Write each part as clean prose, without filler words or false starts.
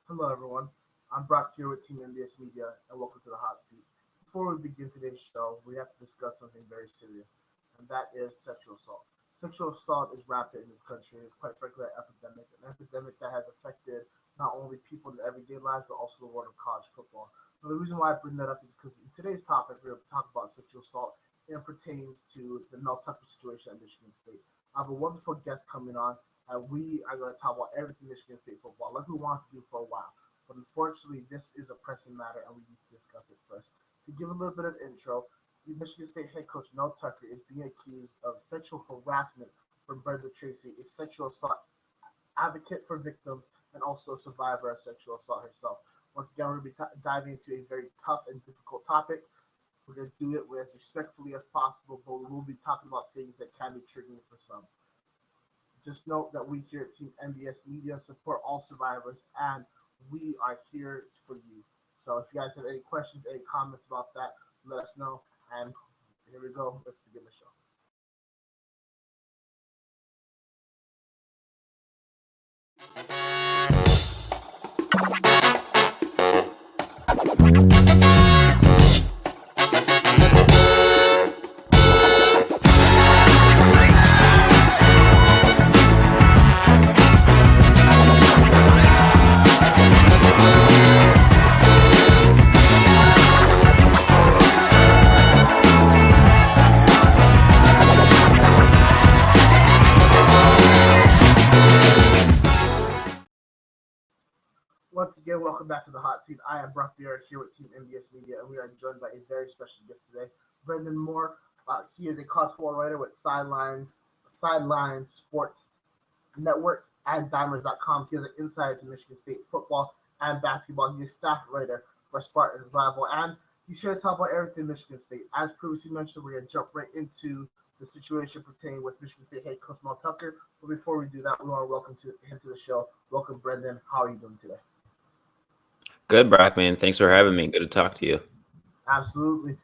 Hello, everyone. I'm Brock here with Team MBS Media, and welcome to the Hot Seat. Before we begin today's show, we have to discuss something very serious, and that is sexual assault. Sexual assault is rampant in this country. It's quite frankly an epidemic that has affected not only people in their everyday lives, but also the world of college football. Now, the reason why I bring that up is because in today's topic, we're going to talk about sexual assault, and it pertains to the Mel Tucker situation at Michigan State. I have a wonderful guest coming on, and we are going to talk about everything Michigan State football, like we wanted to do for a while. But unfortunately, this is a pressing matter, and we need to discuss it first. To give a little bit of intro, the Michigan State head coach Mel Tucker is being accused of sexual harassment from Brenda Tracy, a sexual assault advocate for victims and also a survivor of sexual assault herself. Once again, we're going to be diving into a very tough and difficult topic. We're going to do it as respectfully as possible, but we will be talking about things that can be triggering for some. Just note that we here at Team MBS Media support all survivors, and we are here for you. So if you guys have any questions, any comments about that, let us know. And here we go. Let's begin the show. Once again, welcome back to the hot seat. I am Brock Beer here with Team MBS Media, and we are joined by a very special guest today, Brendan Moore. He is a college football writer with Sidelines Sports Network and Dimers.com. He has an insight to Michigan State football and basketball. He's a staff writer for Spartan Rival, and he's here to talk about everything Michigan State. As previously mentioned, we're going to jump right into the situation pertaining with Michigan State head coach Mel Tucker. But before we do that, we want to welcome him to the show. Welcome, Brendan. How are you doing today? Good, Brock, man. Thanks for having me. Good to talk to you. Absolutely.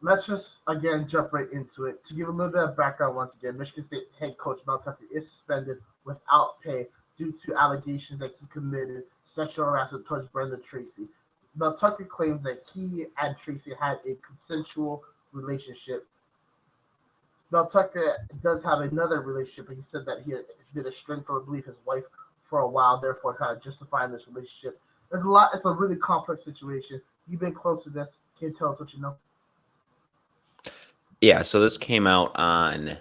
Let's just again jump right into it. To give a little bit of background, once again, Michigan State head coach Mel Tucker is suspended without pay due to allegations that he committed sexual harassment towards Brenda Tracy. Mel Tucker claims that he and Tracy had a consensual relationship. Mel Tucker does have another relationship, and he said that he had been estranged from, I believe, his wife for a while, therefore kind of justifying this relationship. There's a lot. It's a really complex situation. You've been close to this. Can you tell us what you know? Yeah, so this came out on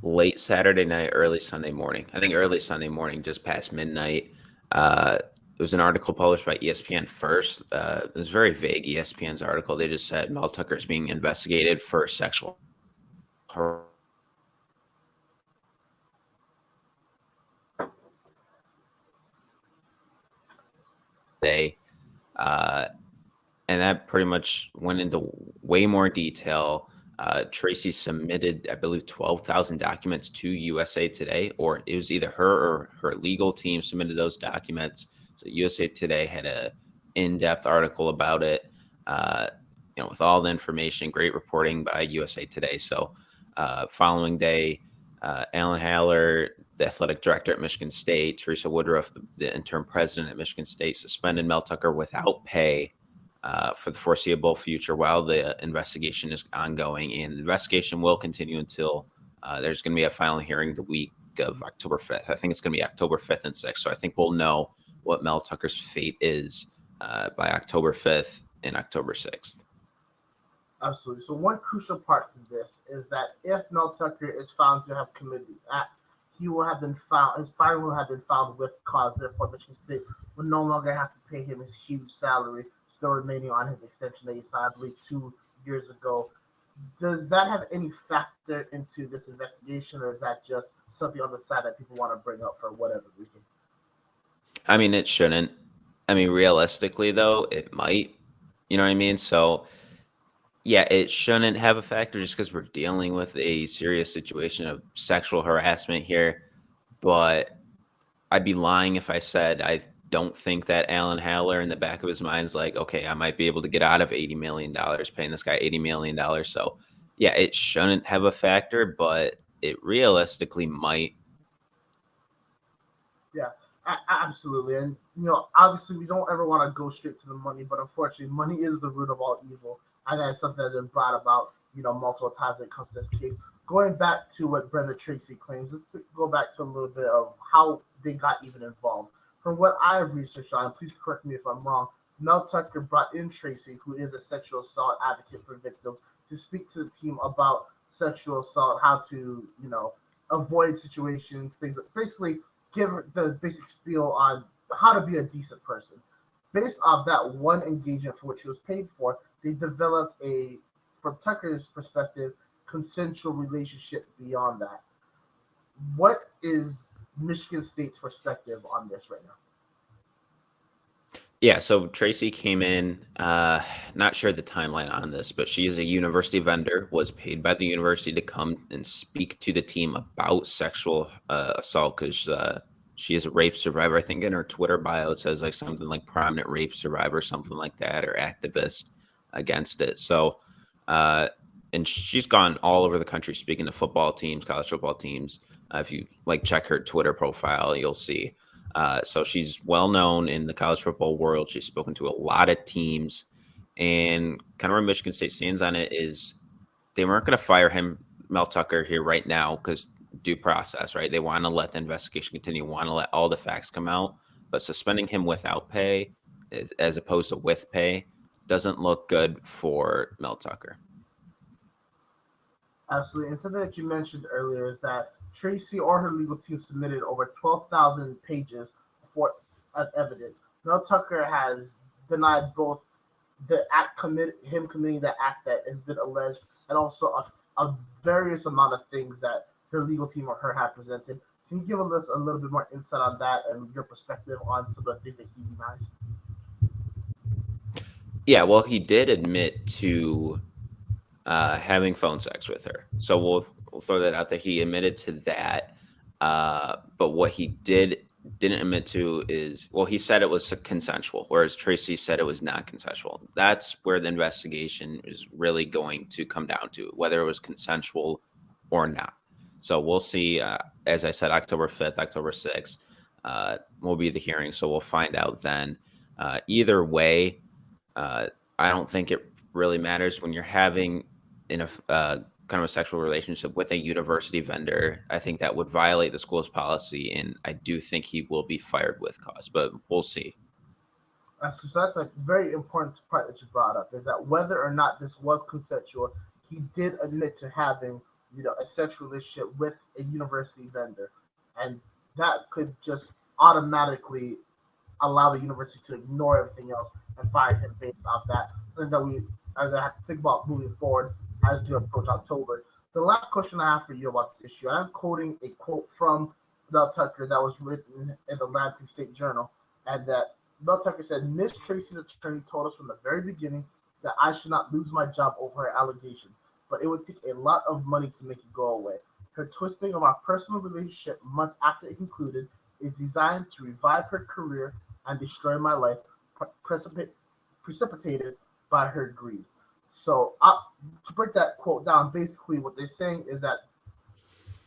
late Saturday night, early Sunday morning. I think early Sunday morning, just past midnight. It was an article published by ESPN first. It was very vague, ESPN's article. They just said Mel Tucker is being investigated for sexual day. Uh, and that pretty much went into way more detail. Tracy submitted, I believe, 12,000 documents to USA Today, or it was either her or her legal team submitted those documents. So USA Today had a in-depth article about it, uh, with all the information. Great reporting by USA Today. So, following day, Alan Haller, the athletic director at Michigan State, Teresa Woodruff, the interim president at Michigan State, suspended Mel Tucker without pay for the foreseeable future while the investigation is ongoing. And the investigation will continue until there's going to be a final hearing the week of October 5th. I think it's going to be October 5th and 6th. So I think we'll know what Mel Tucker's fate is by October 5th and October 6th. Absolutely. So one crucial part to this is that if Mel Tucker is found to have committed these acts, he will have been found. His fine will have been found with cause. Therefore, Michigan State will no longer have to pay him his huge salary, still remaining on his extension that he signed, I believe, 2 years ago. Does that have any factor into this investigation, or is that just something on the side that people want to bring up for whatever reason? I mean, it shouldn't. I mean, realistically, though, it might. You know what I mean? So, yeah, it shouldn't have a factor just because we're dealing with a serious situation of sexual harassment here. But I'd be lying if I said I don't think that Alan Haller in the back of his mind is like, okay, I might be able to get out of $80 million, paying this guy $80 million. So, yeah, it shouldn't have a factor, but it realistically might. Yeah, Absolutely. And, obviously we don't ever want to go straight to the money, but unfortunately, money is the root of all evil. And that's something that's been brought about, multiple times when it comes to this case. Going back to what Brenda Tracy claims, let's go back to a little bit of how they got even involved. From what I've researched on, please correct me if I'm wrong, Mel Tucker brought in Tracy, who is a sexual assault advocate for victims, to speak to the team about sexual assault, how to, avoid situations, things that basically give the basic spiel on how to be a decent person. Based off that one engagement for which she was paid for, they developed from Tucker's perspective, consensual relationship beyond that. What is Michigan State's perspective on this right now? Yeah, so Tracy came in, not sure the timeline on this, but she is a university vendor, was paid by the university to come and speak to the team about sexual assault because she is a rape survivor. I think in her Twitter bio it says like something like prominent rape survivor, something like that, or activist against it. So, and she's gone all over the country speaking to football teams, college football teams. If you like check her Twitter profile, you'll see. So she's well known in the college football world. She's spoken to a lot of teams, and kind of where Michigan State stands on it is they weren't going to fire him, Mel Tucker, here right now because due process, right? They want to let the investigation continue, want to let all the facts come out, but suspending him without pay, as opposed to with pay, doesn't look good for Mel Tucker. Absolutely. And something that you mentioned earlier is that Tracy or her legal team submitted over 12,000 pages of evidence. Mel Tucker has denied both him committing the act that has been alleged, and also a various amount of things that her legal team or her have presented. Can you give us a little bit more insight on that and your perspective on some of the things that he denies? Yeah, well, he did admit to having phone sex with her. So we'll throw that out there. He admitted to that. But what he didn't admit to is, well, he said it was consensual, whereas Tracy said it was not consensual. That's where the investigation is really going to come down to, whether it was consensual or not. So we'll see. As I said, October 5th, October 6th will be the hearing. So we'll find out then. Either way, I don't think it really matters when you're having in a kind of a sexual relationship with a university vendor. I think that would violate the school's policy, and I do think he will be fired with cause, but we'll see. So that's a very important part that you brought up, is that whether or not this was consensual, he did admit to having, a sexual relationship with a university vendor, and that could just automatically allow the university to ignore everything else and fire him based off that. Something that we have to think about moving forward as we approach October. The last question I have for you about this issue, I'm quoting a quote from Mel Tucker that was written in the Lansing State Journal, and that Mel Tucker said, Miss Tracy's attorney told us from the very beginning that I should not lose my job over her allegation, but it would take a lot of money to make it go away. Her twisting of our personal relationship months after it concluded is designed to revive her career and destroy my life, precipitated by her greed. So to break that quote down, basically what they're saying is that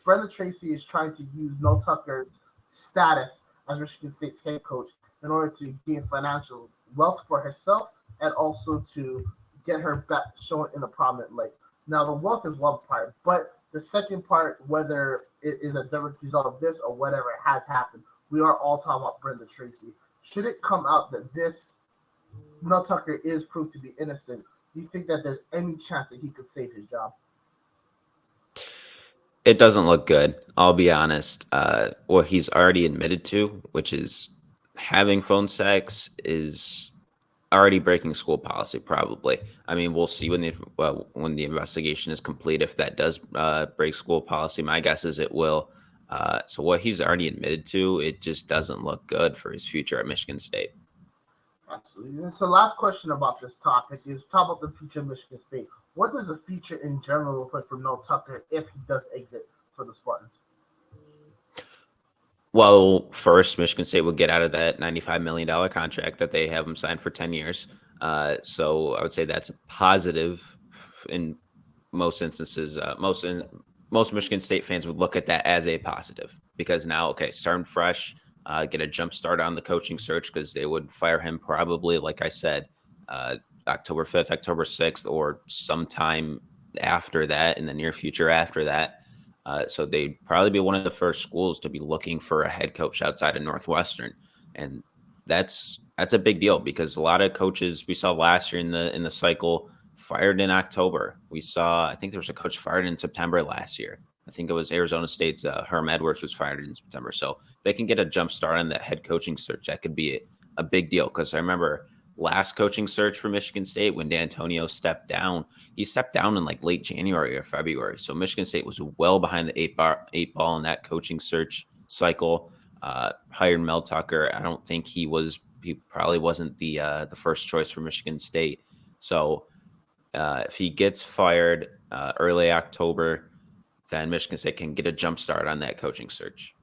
Brenda Tracy is trying to use Mel Tucker's status as Michigan State's head coach in order to gain financial wealth for herself and also to get her back shown in a prominent light. Now, the wealth is one part, but the second part, whether it is a direct result of this or whatever has happened, we are all talking about Brenda Tracy. Should it come out that this Mel Tucker is proved to be innocent, do you think that there's any chance that he could save his job? It doesn't look good. I'll be honest. What he's already admitted to, which is having phone sex, is already breaking school policy. Probably. I mean, we'll see when the investigation is complete if that does break school policy. My guess is it will. So what he's already admitted to, it just doesn't look good for his future at Michigan State. Absolutely. And so last question about this topic is talk about the future of Michigan State. What does the future in general look like for Mel Tucker if he does exit for the Spartans? Well, first, Michigan State will get out of that $95 million contract that they have him signed for 10 years. So I would say that's a positive in most instances. Most Michigan State fans would look at that as a positive because now, okay, starting fresh, get a jump start on the coaching search because they would fire him probably, like I said, October 5th, October 6th, or sometime after that in the near future after that. So they'd probably be one of the first schools to be looking for a head coach outside of Northwestern. And that's a big deal because a lot of coaches we saw last year in the cycle fired in October. We saw, I think there was a coach fired in September last year. I think it was Arizona State's Herm Edwards was fired in September. So they can get a jump start on that head coaching search. That could be a big deal because I remember last coaching search for Michigan State when D'Antonio stepped down. He stepped down in like late January or February. So Michigan State was well behind the eight ball in that coaching search cycle. Hired Mel Tucker. I don't think he probably wasn't the first choice for Michigan State. So if he gets fired early October, then Michigan State can get a jump start on that coaching search.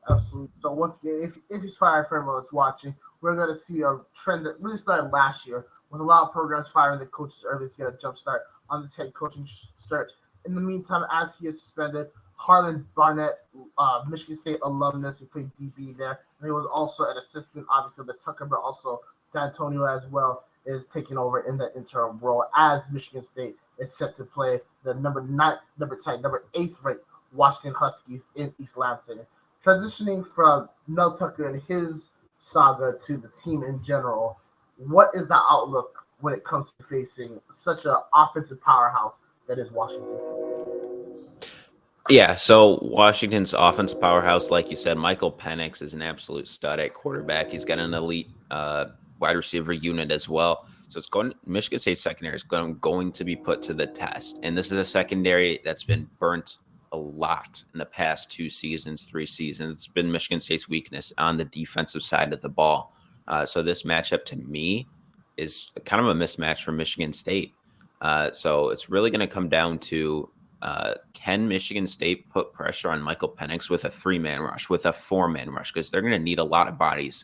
Absolutely. So once again, if he's fired for everyone that's watching, we're going to see a trend that really started last year with a lot of programs firing the coaches early to get a jump start on this head coaching search. In the meantime, as he is suspended, Harlan Barnett, Michigan State alumnus, who played DB there, and he was also an assistant, obviously, the Tucker, but also D'Antonio as well, is taking over in the interim role as Michigan State is set to play the number 8th ranked Washington Huskies in East Lansing. Transitioning from Mel Tucker and his saga to the team in general, what is the outlook when it comes to facing such an offensive powerhouse that is Washington? Yeah, so Washington's offense powerhouse, like you said, Michael Penix is an absolute stud at quarterback. He's got an elite wide receiver unit as well. So Michigan State secondary is going to be put to the test. And this is a secondary that's been burnt a lot in the past 2 seasons, 3 seasons. It's been Michigan State's weakness on the defensive side of the ball. So this matchup to me is kind of a mismatch for Michigan State. So it's really going to come down to can Michigan State put pressure on Michael Penix with a 3-man rush, with a 4-man rush, because they're going to need a lot of bodies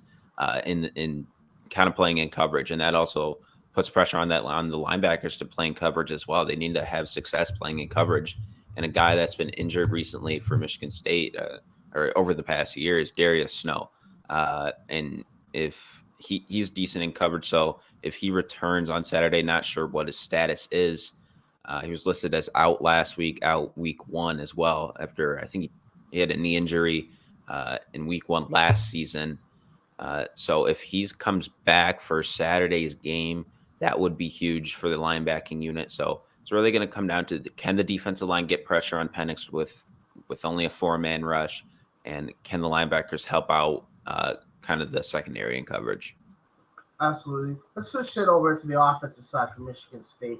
in kind of playing in coverage, and that also puts pressure on the linebackers to play in coverage as well. They need to have success playing in coverage. And a guy that's been injured recently for Michigan State or over the past year is Darius Snow. And if he's decent in coverage, so if he returns on Saturday, not sure what his status is. He was listed as out last week, out week 1 as well, after I think he had a knee injury in week 1 last season. So if he comes back for Saturday's game, that would be huge for the linebacking unit. So it's really going to come down to can the defensive line get pressure on Penix with only a 4-man rush, and can the linebackers help out kind of the secondary and coverage? Absolutely. Let's switch it over to the offensive side for Michigan State.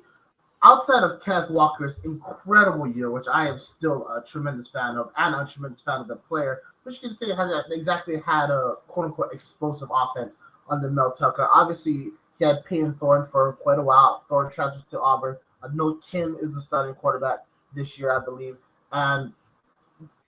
Outside of Kenneth Walker's incredible year, which I am still a tremendous fan of, and a tremendous fan of the player, Michigan State hasn't exactly had a quote-unquote explosive offense under Mel Tucker. Obviously, he had Peyton Thorne for quite a while. Thorne transferred to Auburn. Noah Kim is the starting quarterback this year, I believe. And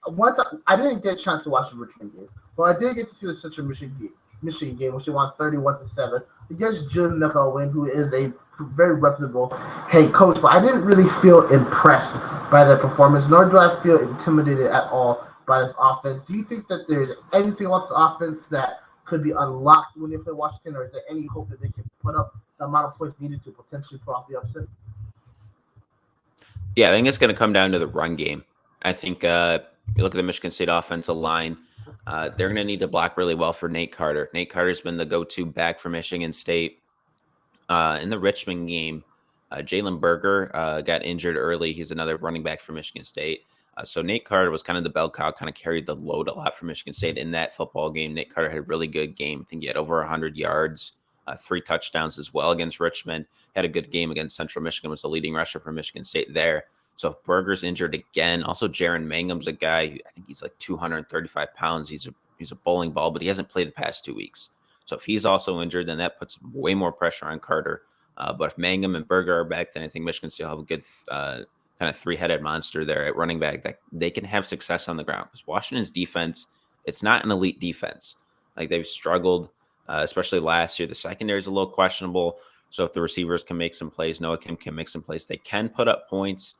once I didn't get a chance to watch the Richmond game, but I did get to see the Central Michigan game, which they won 31-7 against Jim McElwain, who is a very reputable head coach. But I didn't really feel impressed by their performance, nor do I feel intimidated at all by this offense. Do you think that there's anything about this offense that could be unlocked when they play Washington, or is there any hope that they can put up the amount of points needed to potentially pull off the upset? Yeah, I think it's going to come down to the run game. I think you look at the Michigan State offensive line, they're going to need to block really well for Nate Carter. Nate Carter's been the go-to back for Michigan State. In the Richmond game, Jalen Berger got injured early. He's another running back for Michigan State. So Nate Carter was kind of the bell cow, kind of carried the load a lot for Michigan State in that football game. Nate Carter had a really good game. I think he had over 100 yards, 3 touchdowns as well against Richmond. Had a good game against Central Michigan, was the leading rusher for Michigan State there. So if Berger's injured again, also Jaron Mangum's a guy, I think he's like 235 pounds. He's a bowling ball, but he hasn't played the past 2 weeks. So if he's also injured, then that puts way more pressure on Carter. But if Mangum and Berger are back, then I think Michigan State will have a good kind of 3-headed monster there at running back that they can have success on the ground. Because Washington's defense, it's not an elite defense. Like they've struggled, especially last year. The secondary is a little questionable. So if the receivers can make some plays, Noah Kim can make some plays. They can put up points.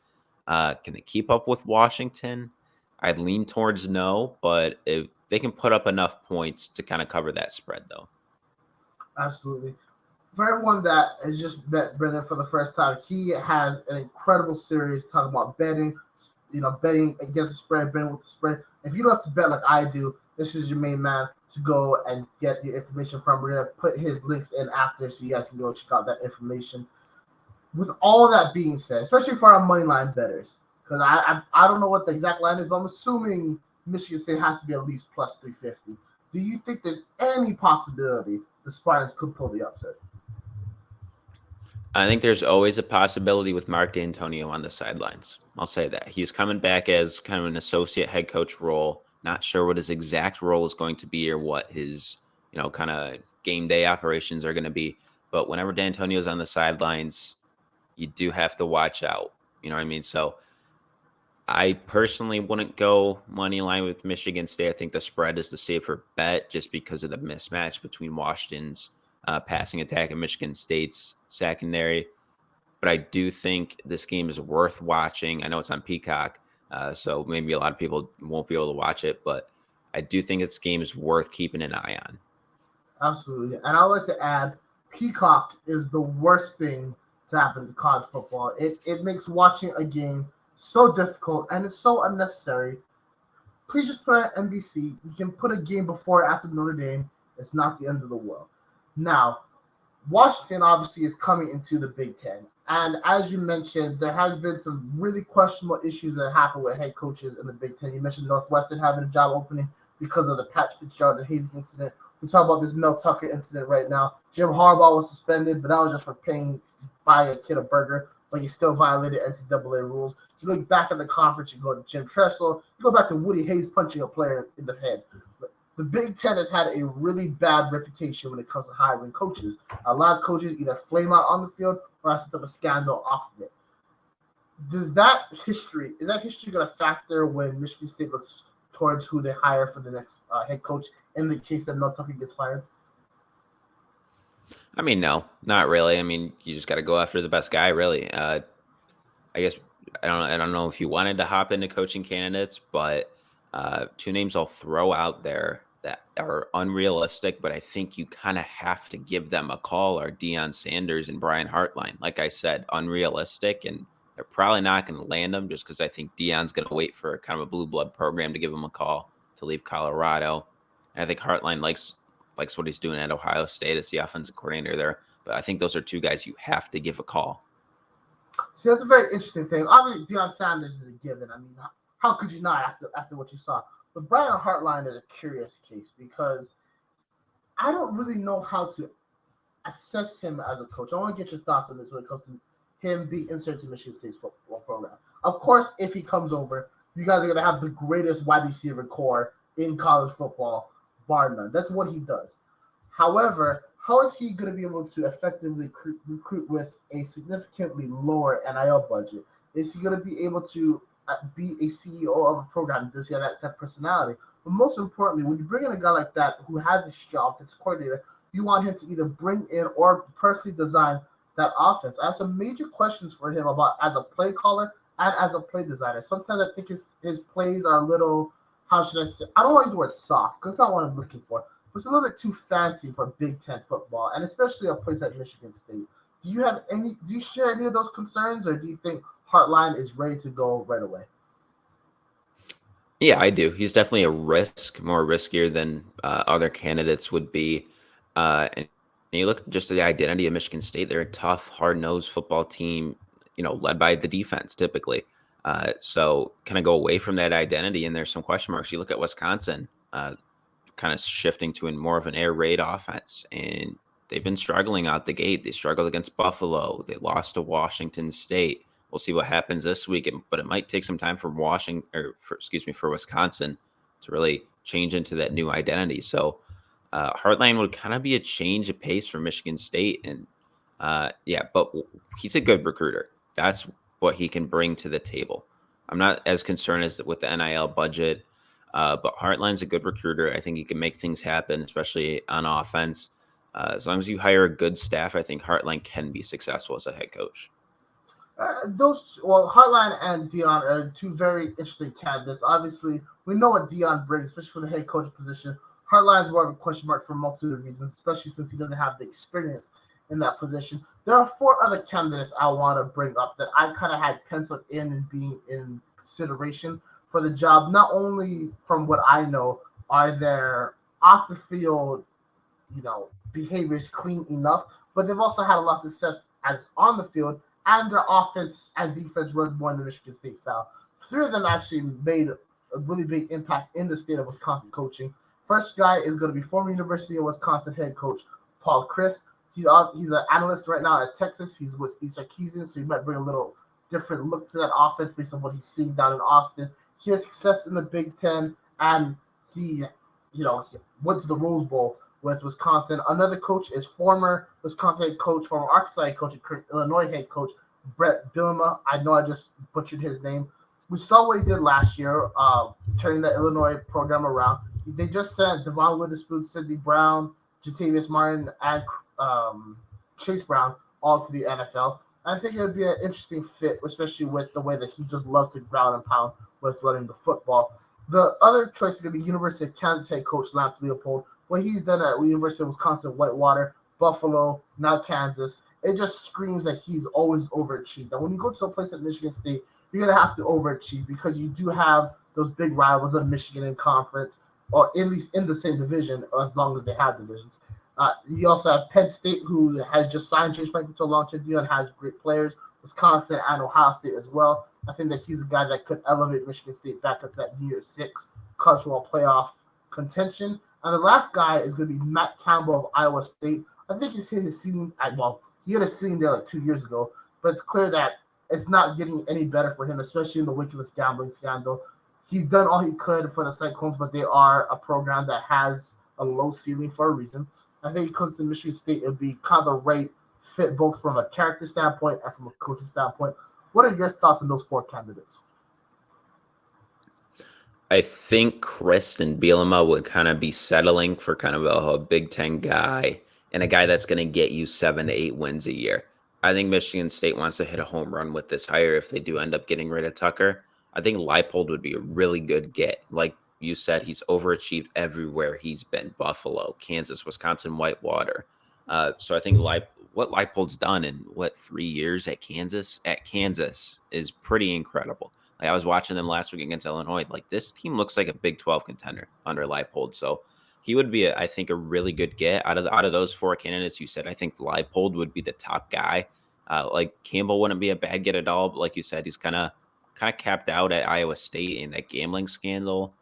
Can they keep up with Washington? I'd lean towards no, but they can put up enough points to kind of cover that spread, though. Absolutely. For everyone that has just met Brendan for the first time, he has an incredible series talking about betting, betting against the spread, betting with the spread. If you don't have to bet like I do, this is your main man to go and get your information from. We're going to put his links in after so you guys can go check out that information. With all that being said, especially for our money line bettors, because I don't know what the exact line is, but I'm assuming Michigan State has to be at least plus 350. Do you think there's any possibility the Spartans could pull the upset? I think there's always a possibility with Mark D'Antonio on the sidelines. I'll say that. He's coming back as kind of an associate head coach role. Not sure what his exact role is going to be or what his, kind of game day operations are going to be. But whenever D'Antonio's on the sidelines, you do have to watch out. You know what I mean? So I personally wouldn't go money line with Michigan State. I think the spread is the safer bet just because of the mismatch between Washington's passing attack and Michigan State's secondary. But I do think this game is worth watching. I know it's on Peacock, so maybe a lot of people won't be able to watch it, but I do think this game is worth keeping an eye on. Absolutely. And I'd like to add, Peacock is the worst thing to happen to college football. It makes watching a game so difficult and it's so unnecessary. Please just put it on NBC. You can put a game before or after Notre Dame. It's not the end of the world. Now, Washington obviously is coming into the Big Ten. And as you mentioned, there has been some really questionable issues that happen with head coaches in the Big Ten. You mentioned Northwestern having a job opening because of the Pat Fitzgerald and Hazing incident. We talk about this Mel Tucker incident right now. Jim Harbaugh was suspended, but that was just for buying a kid a burger, but he still violated NCAA rules. You look back at the conference, you go to Jim Tressel, you go back to Woody Hayes punching a player in the head. The Big Ten has had a really bad reputation when it comes to hiring coaches. A lot of coaches either flame out on the field or set up a scandal off of it. Is that history going to factor when Michigan State looks towards who they hire for the next head coach in the case that Mel Tucker gets fired? I mean, no, not really. I mean, you just got to go after the best guy, really. I guess I don't know if you wanted to hop into coaching candidates, but two names I'll throw out there that are unrealistic, but I think you kind of have to give them a call are Deion Sanders and Brian Hartline. Like I said, unrealistic, and they're probably not going to land them just because I think Deion's going to wait for kind of a blue blood program to give him a call to leave Colorado. And I think Hartline likes what he's doing at Ohio State as the offensive coordinator there. But I think those are two guys you have to give a call. See, that's a very interesting thing. Obviously, Deion Sanders is a given. I mean, how could you not after what you saw? But Brian Hartline is a curious case because I don't really know how to assess him as a coach. I want to get your thoughts on this when it comes to him being inserted to Michigan State's football program. Of course, if he comes over, you guys are going to have the greatest wide receiver core in college football, bar none. That's what he does. However, how is he going to be able to effectively recruit with a significantly lower NIL budget? Is he going to be able to be a CEO of a program? Does he have that personality? But most importantly, when you bring in a guy like that who has a strong offensive coordinator, you want him to either bring in or personally design that offense. I have some major questions for him about as a play caller and as a play designer. Sometimes I think his plays are a little, how should I say? I don't want to use the word soft because it's not what I'm looking for. It's a little bit too fancy for Big Ten football, and especially a place like Michigan State. Do you share any of those concerns, or do you think Hartline is ready to go right away? Yeah, I do. He's definitely a risk, more riskier than other candidates would be. And you look just at the identity of Michigan State; they're a tough, hard-nosed football team, led by the defense typically. So kind of go away from that identity, and there's some question marks. You look at Wisconsin, kind of shifting to more of an air raid offense, and they've been struggling out the gate. They struggled against Buffalo. They lost to Washington State. We'll see what happens this week, but it might take some time for for Wisconsin to really change into that new identity. So Hartline would kind of be a change of pace for Michigan State, and but he's a good recruiter. That's what he can bring to the table. I'm not as concerned as with the NIL budget, but Hartline's a good recruiter. I think he can make things happen, especially on offense. As long as you hire a good staff, I think Hartline can be successful as a head coach. Hartline and Dion are two very interesting candidates. Obviously, we know what Dion brings, especially for the head coach position. Hartline's more of a question mark for a multitude of reasons, especially since he doesn't have the experience in that position. There are four other candidates I want to bring up that I kind of had penciled in and being in consideration for the job. Not only from what I know, are their off the field, behaviors clean enough, but they've also had a lot of success as on the field, and their offense and defense runs more in the Michigan State style. Three of them actually made a really big impact in the state of Wisconsin coaching. First guy is going to be former University of Wisconsin head coach Paul Chryst. He's an analyst right now at Texas. He's with Steve Sarkisian, so he might bring a little different look to that offense based on what he's seeing down in Austin. He has success in the Big Ten, and he went to the Rose Bowl with Wisconsin. Another coach is former Wisconsin head coach, former Arkansas head coach, and Illinois head coach Brett Bielema. I know I just butchered his name. We saw what he did last year, turning the Illinois program around. They just sent Devon Witherspoon, Sidney Brown, Jatavius Martin, and Chase Brown all to the NFL. I think it would be an interesting fit, especially with the way that he just loves to ground and pound with running the football. The other choice is going to be University of Kansas head coach Lance Leopold. What he's done at University of Wisconsin, Whitewater, Buffalo, now Kansas, it just screams that he's always overachieved. Now, when you go to a place like Michigan State, you're going to have to overachieve because you do have those big rivals of Michigan in conference, or at least in the same division, as long as they have divisions. You also have Penn State, who has just signed James Franklin to a long-term deal and has great players. Wisconsin and Ohio State as well. I think that he's a guy that could elevate Michigan State back up that Year 6 college football playoff contention. And the last guy is going to be Matt Campbell of Iowa State. I think he's hit his ceiling. He hit a ceiling there like 2 years ago, but it's clear that it's not getting any better for him, especially in the Wikileaks gambling scandal. He's done all he could for the Cyclones, but they are a program that has a low ceiling for a reason. I think because to Michigan State, it would be kind of the right fit both from a character standpoint and from a coaching standpoint. What are your thoughts on those four candidates? I think Chryst and Bielema would kind of be settling for kind of a Big Ten guy and a guy that's going to get you 7 to 8 wins a year. I think Michigan State wants to hit a home run with this hire if they do end up getting rid of Tucker. I think Leipold would be a really good get. Like you said, he's overachieved everywhere he's been. Buffalo, Kansas, Wisconsin, Whitewater. So I think what Leipold's done in 3 years at Kansas is pretty incredible. Like I was watching them last week against Illinois. Like this team looks like a Big 12 contender under Leipold. So he would be, I think, a really good get out of those four candidates you said. I think Leipold would be the top guy. Like Campbell wouldn't be a bad get at all. But like you said, he's kind of capped out at Iowa State in that gambling scandal.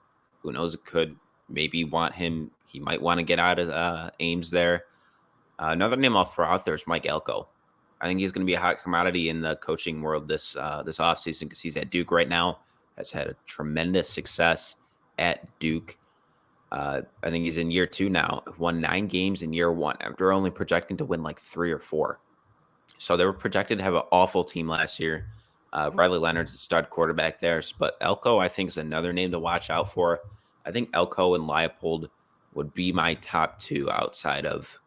Who knows? It could maybe want him. He might want to get out of Ames there. Another name I'll throw out there is Mike Elko. I think he's going to be a hot commodity in the coaching world this offseason because he's at Duke right now. Has had a tremendous success at Duke. I think he's in year 2 now. Won 9 games in year 1 after only projecting to win like 3 or 4. So they were projected to have an awful team last year. Riley Leonard's a stud quarterback there. But Elko, I think, is another name to watch out for. I think Elko and Leipold would be my top 2 outside of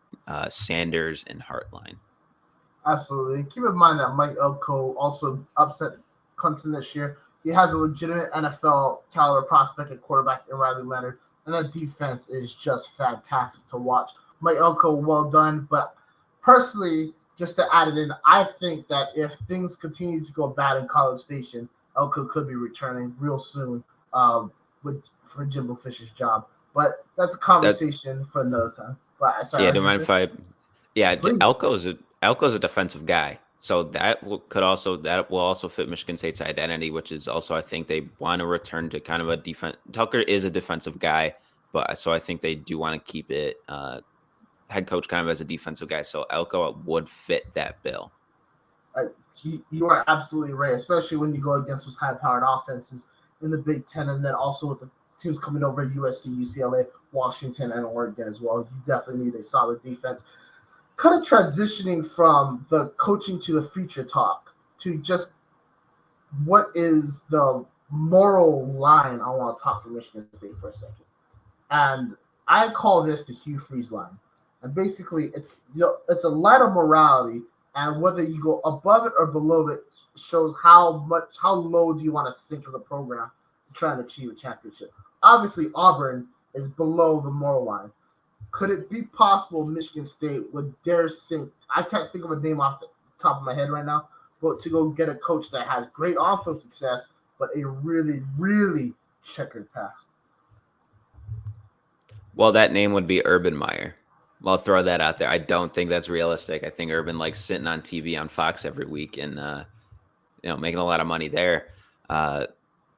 Sanders and Hartline. Absolutely. Keep in mind that Mike Elko also upset Clemson this year. He has a legitimate NFL caliber prospect at quarterback in Riley Leonard, and that defense is just fantastic to watch. Mike Elko, well done. But personally, just to add it in, I think that if things continue to go bad in College Station, Elko could be returning real soon for Jimbo Fisher's job. But that's a conversation for another time. But sorry, yeah, don't mind if I. Yeah, Please. Elko's a defensive guy, so that will also fit Michigan State's identity, which is also I think they want to return to kind of a defense. Tucker is a defensive guy, but so I think they do want to keep it head coach kind of as a defensive guy. So Elko would fit that bill. You are absolutely right, especially when you go against those high-powered offenses in the Big Ten, and then also with the teams coming over USC, UCLA, Washington, and Oregon as well. You definitely need a solid defense. Kind of transitioning from the coaching to the future talk to just what is the moral line I want to talk for Michigan State for a second. And I call this the Hugh Freeze line. And basically, it's a line of morality and whether you go above it or below it shows how low do you want to sink as a program to try and achieve a championship. Obviously, Auburn is below the moral line. Could it be possible Michigan State would dare sink? I can't think of a name off the top of my head right now, but to go get a coach that has great on-field success, but a really, really checkered past. Well, that name would be Urban Meyer. I'll throw that out there. I don't think that's realistic. I think Urban likes sitting on TV on Fox every week and making a lot of money there. But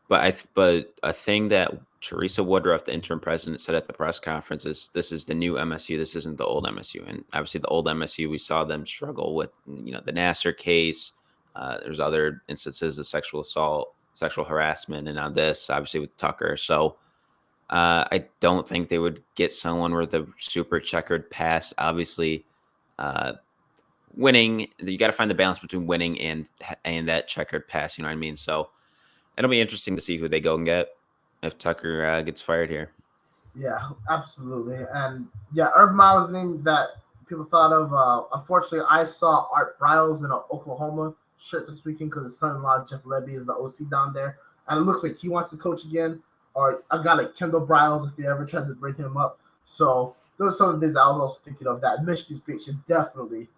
a thing that Teresa Woodruff, the interim president, said at the press conference is this is the new MSU. This isn't the old MSU. And obviously the old MSU, we saw them struggle with, the Nassar case. There's other instances of sexual assault, sexual harassment, and now this, obviously with Tucker. So I don't think they would get someone with a super checkered past. Obviously, winning, you got to find the balance between winning and that checkered past. You know what I mean? So it'll be interesting to see who they go and get if Tucker gets fired here. Yeah, absolutely. And yeah, Urban Meyer was the name that people thought of. Unfortunately, I saw Art Briles in an Oklahoma shirt this weekend because his son-in-law, Jeff Lebby, is the OC down there. And it looks like he wants to coach again. Or a guy like Kendall Briles if they ever tried to bring him up. So those are some of the things I was also thinking of that Michigan State should definitely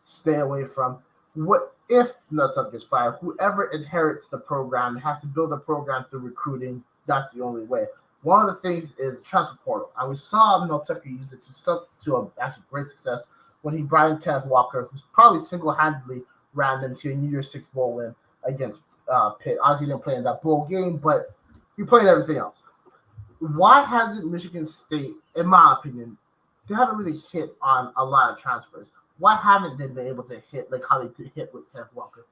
stay away from. What if Nutuck gets fired? Whoever inherits the program has to build a program through recruiting. That's the only way. One of the things is the transfer portal. And we saw Mel Tucker use it to actually great success when he brought in Kenneth Walker, who's probably single-handedly ran them to a New Year's Six bowl win against Pitt. Obviously, he didn't play in that bowl game, but he played everything else. Why hasn't Michigan State, in my opinion, they haven't really hit on a lot of transfers? Why haven't they been able to hit like how they did hit with Kenneth Walker?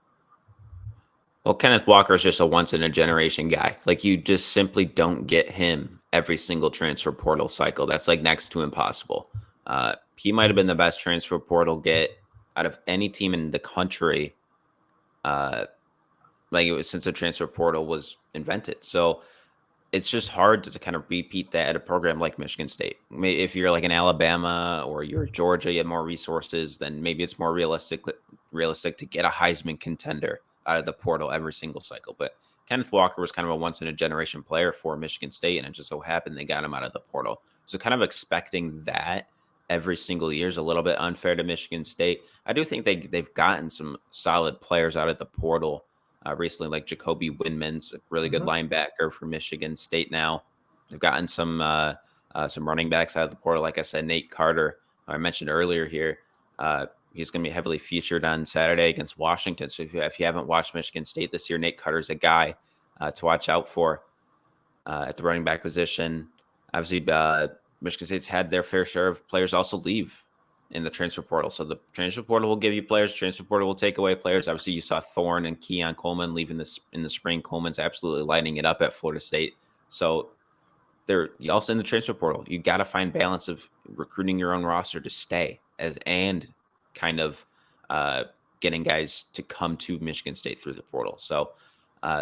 Well, Kenneth Walker is just a once-in-a-generation guy. Like, you just simply don't get him every single transfer portal cycle. That's, like, next to impossible. He might have been the best transfer portal get out of any team in the country, since the transfer portal was invented. So it's just hard to kind of repeat that at a program like Michigan State. If you're like an Alabama or you're Georgia, you have more resources, then maybe it's more realistic to get a Heisman contender out of the portal every single cycle. But Kenneth Walker was kind of a once-in-a-generation player for Michigan State, and it just so happened they got him out of the portal. So kind of expecting that every single year is a little bit unfair to Michigan State. I do think they've gotten some solid players out of the portal recently, like Jacoby Windman's a really good linebacker for Michigan State now. They've gotten some running backs out of the portal. Like I said, Nate Carter, I mentioned earlier here, he's going to be heavily featured on Saturday against Washington. So if you haven't watched Michigan State this year, Nate Carter's a guy to watch out for at the running back position. Obviously, Michigan State's had their fair share of players also leave in the transfer portal. So the transfer portal will give you players. Transfer portal will take away players. Obviously, you saw Thorne and Keon Coleman leaving this in the spring. Coleman's absolutely lighting it up at Florida State. So they're also in the transfer portal. You got to find balance of recruiting your own roster to stay and kind of getting guys to come to Michigan State through the portal. So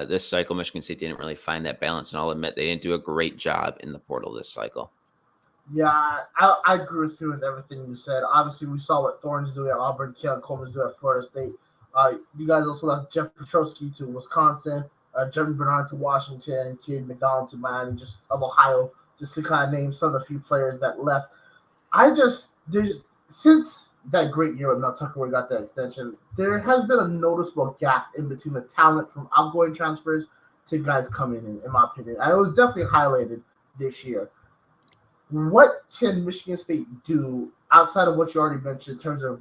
this cycle, Michigan State didn't really find that balance, and I'll admit they didn't do a great job in the portal this cycle. Yeah, I agree with you with everything you said. Obviously, we saw what Thorne's doing at Auburn, Keon Coleman's doing at Florida State. You guys also left Jeff Petrosky to Wisconsin, Jeremy Bernard to Washington, Cade McDonald to Miami, just of Ohio, just to kind of name some of the few players that left. Since that great year with Mel Tucker where he got that extension, there has been a noticeable gap in between the talent from outgoing transfers to guys coming in my opinion. And it was definitely highlighted this year. What can Michigan State do outside of what you already mentioned in terms of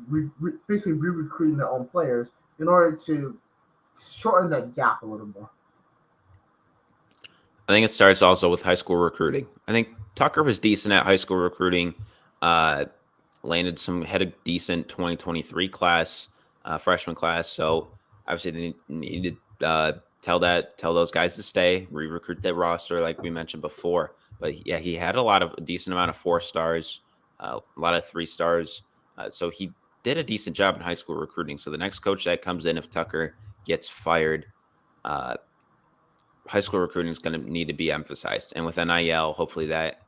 basically re-recruiting their own players in order to shorten that gap a little more? I think it starts also with high school recruiting. I think Tucker was decent at high school recruiting, had a decent 2023 class, freshman class. So obviously they need to tell those guys to stay, re-recruit their roster like we mentioned before. But yeah, he had a decent amount of 4 stars, a lot of 3 stars. So he did a decent job in high school recruiting. So the next coach that comes in, if Tucker gets fired, high school recruiting is going to need to be emphasized. And with NIL, hopefully that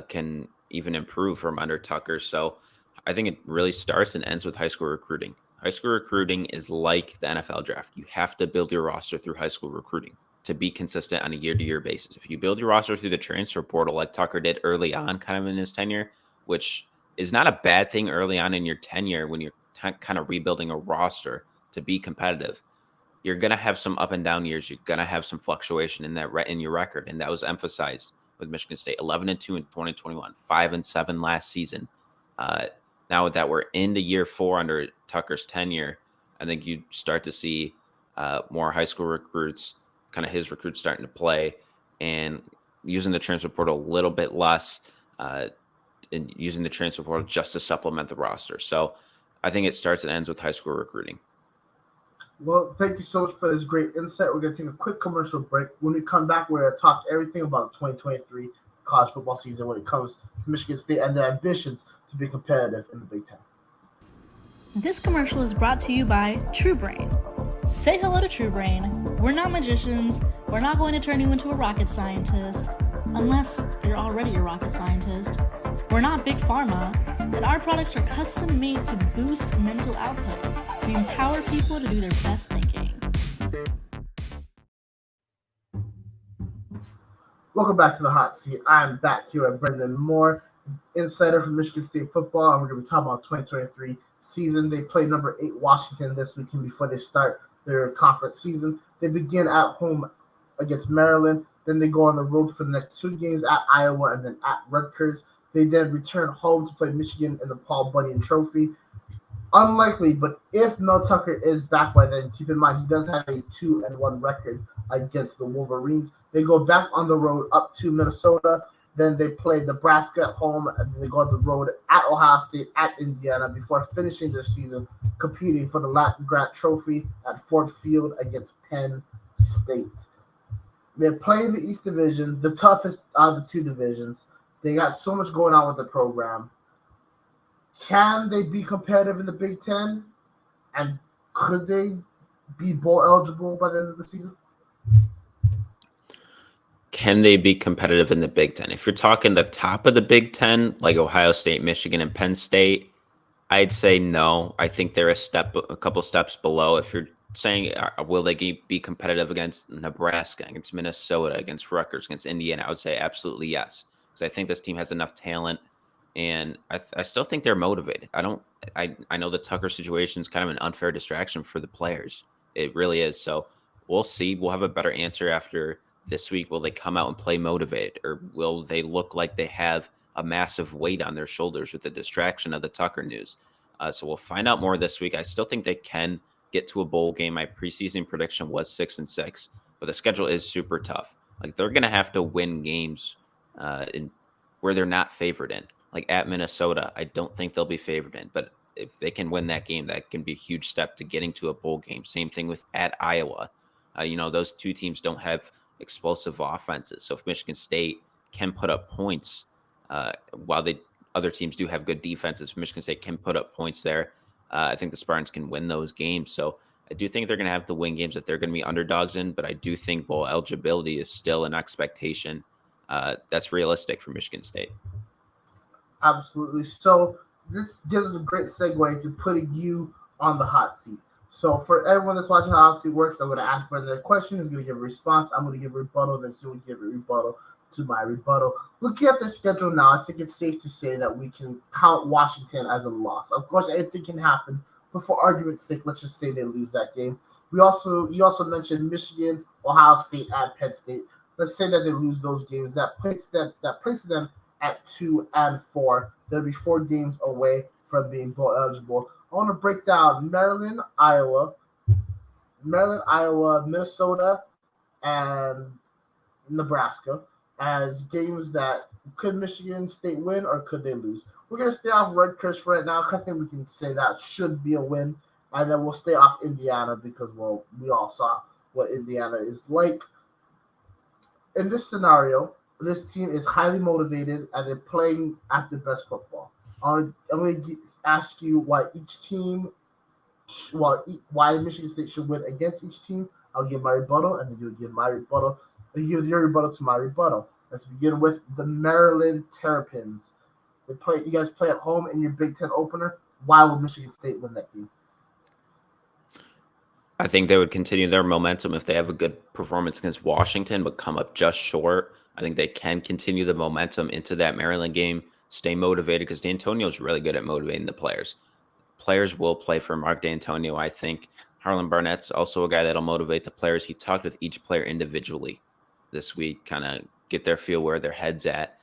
can even improve from under Tucker. So I think it really starts and ends with high school recruiting. High school recruiting is like the NFL draft. You have to build your roster through high school recruiting to be consistent on a year-to-year basis. If you build your roster through the transfer portal like Tucker did early on kind of in his tenure, which is not a bad thing early on in your tenure when you're kind of rebuilding a roster to be competitive, you're going to have some up and down years. You're going to have some fluctuation in that in your record. And that was emphasized with Michigan State, 11-2 in 2021, 5-7 last season. Now that we're into year 4 under Tucker's tenure, I think you start to see more high school recruits, kind of his recruits starting to play and using the transfer portal a little bit less and using the transfer portal just to supplement the roster. So I think it starts and ends with high school recruiting. Well, thank you so much for this great insight. We're going to take a quick commercial break. When we come back, we're going to talk everything about 2023 college football season when it comes to Michigan State and their ambitions to be competitive in the Big Ten. This commercial is brought to you by TrueBrain. Say hello to TrueBrain. We're not magicians. We're not going to turn you into a rocket scientist, unless you're already a rocket scientist. We're not big pharma, and our products are custom made to boost mental output. We empower people to do their best thinking. Welcome back to the Hot Seat. I'm back here at Brendan Moore, insider from Michigan State football, and we're going to be talking about 2023 season. They play number 8 Washington this weekend before they start their conference season. They begin at home against Maryland. Then they go on the road for the next 2 games at Iowa and then at Rutgers. They then return home to play Michigan in the Paul Bunyan Trophy. Unlikely, but if Mel Tucker is back by then, keep in mind he does have a 2-1 record against the Wolverines. They go back on the road up to Minnesota. Then they play Nebraska at home, and they go on the road at Ohio State, at Indiana, before finishing their season competing for the Latin Grant Trophy at Ford Field against Penn State. They're playing the East Division, the toughest out of the 2 divisions. They got so much going on with the program. Can they be competitive in the Big Ten? And could they be bowl eligible by the end of the season? Can they be competitive in the Big Ten? If you're talking the top of the Big Ten, like Ohio State, Michigan, and Penn State, I'd say no. I think they're a couple steps below. If you're saying, will they be competitive against Nebraska, against Minnesota, against Rutgers, against Indiana, I would say absolutely yes. Because I think this team has enough talent. And I still think they're motivated. I know the Tucker situation is kind of an unfair distraction for the players. It really is. So we'll see. We'll have a better answer after this week. Will they come out and play motivated, or will they look like they have a massive weight on their shoulders with the distraction of the Tucker news? So we'll find out more this week. I still think they can get to a bowl game. My preseason prediction was 6-6, but the schedule is super tough. Like they're going to have to win games where they're not favored in. Like at Minnesota, I don't think they'll be favored in, but if they can win that game, that can be a huge step to getting to a bowl game. Same thing with at Iowa. Those 2 teams don't have explosive offenses. So if Michigan State can put up points, while the other teams do have good defenses, Michigan State can put up points there. I think the Spartans can win those games. So I do think they're going to have to win games that they're going to be underdogs in, but I do think bowl eligibility is still an expectation that's realistic for Michigan State. Absolutely. So this gives us a great segue to putting you on the hot seat. So for everyone that's watching how the hot seat works, I'm going to ask Brendan a question. He's going to give a response. I'm going to give a rebuttal. Then he will give a rebuttal to my rebuttal. Looking at the schedule now, I think it's safe to say that we can count Washington as a loss. Of course, anything can happen, but for argument's sake, let's just say they lose that game. You also mentioned Michigan, Ohio State, and Penn State. Let's say that they lose those games. That places them at 2-4. They'll be 4 games away from being bowl eligible. I want to break down Maryland, Iowa, Minnesota, and Nebraska as games that could Michigan State win or could they lose. We're going to stay off Rutgers for right now. I think we can say that should be a win. And then we'll stay off Indiana because, well, we all saw what Indiana is like. In this scenario, this team is highly motivated and they're playing at their best football. I'm going to ask you why Michigan State should win against each team. I'll give my rebuttal, and then you'll give my rebuttal. And you give your rebuttal to my rebuttal. Let's begin with the Maryland Terrapins. You guys play at home in your Big Ten opener. Why will Michigan State win that game? I think they would continue their momentum if they have a good performance against Washington, but come up just short. I think they can continue the momentum into that Maryland game, stay motivated because D'Antonio is really good at motivating the players. Players will play for Mark D'Antonio. I think Harlan Barnett's also a guy that'll motivate the players. He talked with each player individually this week, kind of get their feel where their head's at.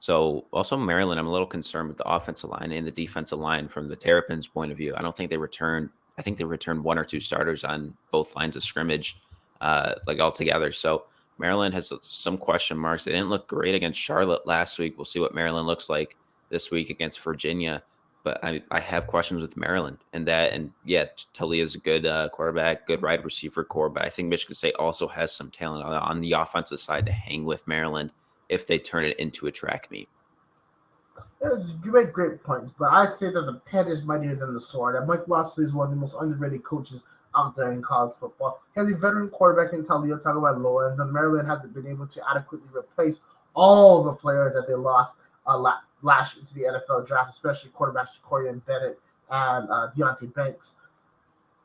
So also Maryland, I'm a little concerned with the offensive line and the defensive line from the Terrapins' point of view. I don't think they returned. I think they returned one or two starters on both lines of scrimmage, like altogether. So Maryland has some question marks. They didn't look great against Charlotte last week. We'll see what Maryland looks like this week against Virginia. But I have questions with Maryland and yeah, Tully is a good quarterback, good wide receiver core. But I think Michigan State also has some talent on the offensive side to hang with Maryland if they turn it into a track meet. You make great points, but I say that the pen is mightier than the sword. And Mike Locksley is one of the most underrated coaches out there in college football. He has a veteran quarterback in Talia Tagovailoa, and then Maryland hasn't been able to adequately replace all the players that they lost last into the NFL draft, especially quarterbacks Corian Bennett and Deontay Banks.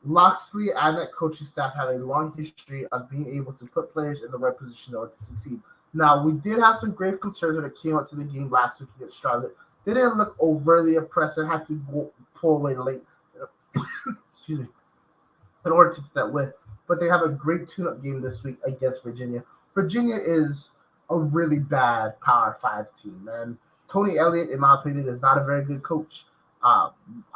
Locksley and that coaching staff have a long history of being able to put players in the right position in order to succeed. Now, we did have some grave concerns when it came out to the game last week against Charlotte. They didn't look overly impressive, had to pull away late excuse me, in order to get that win. But they have a great tune-up game this week against Virginia. Virginia is a really bad Power 5 team, and Tony Elliott, in my opinion, is not a very good coach. I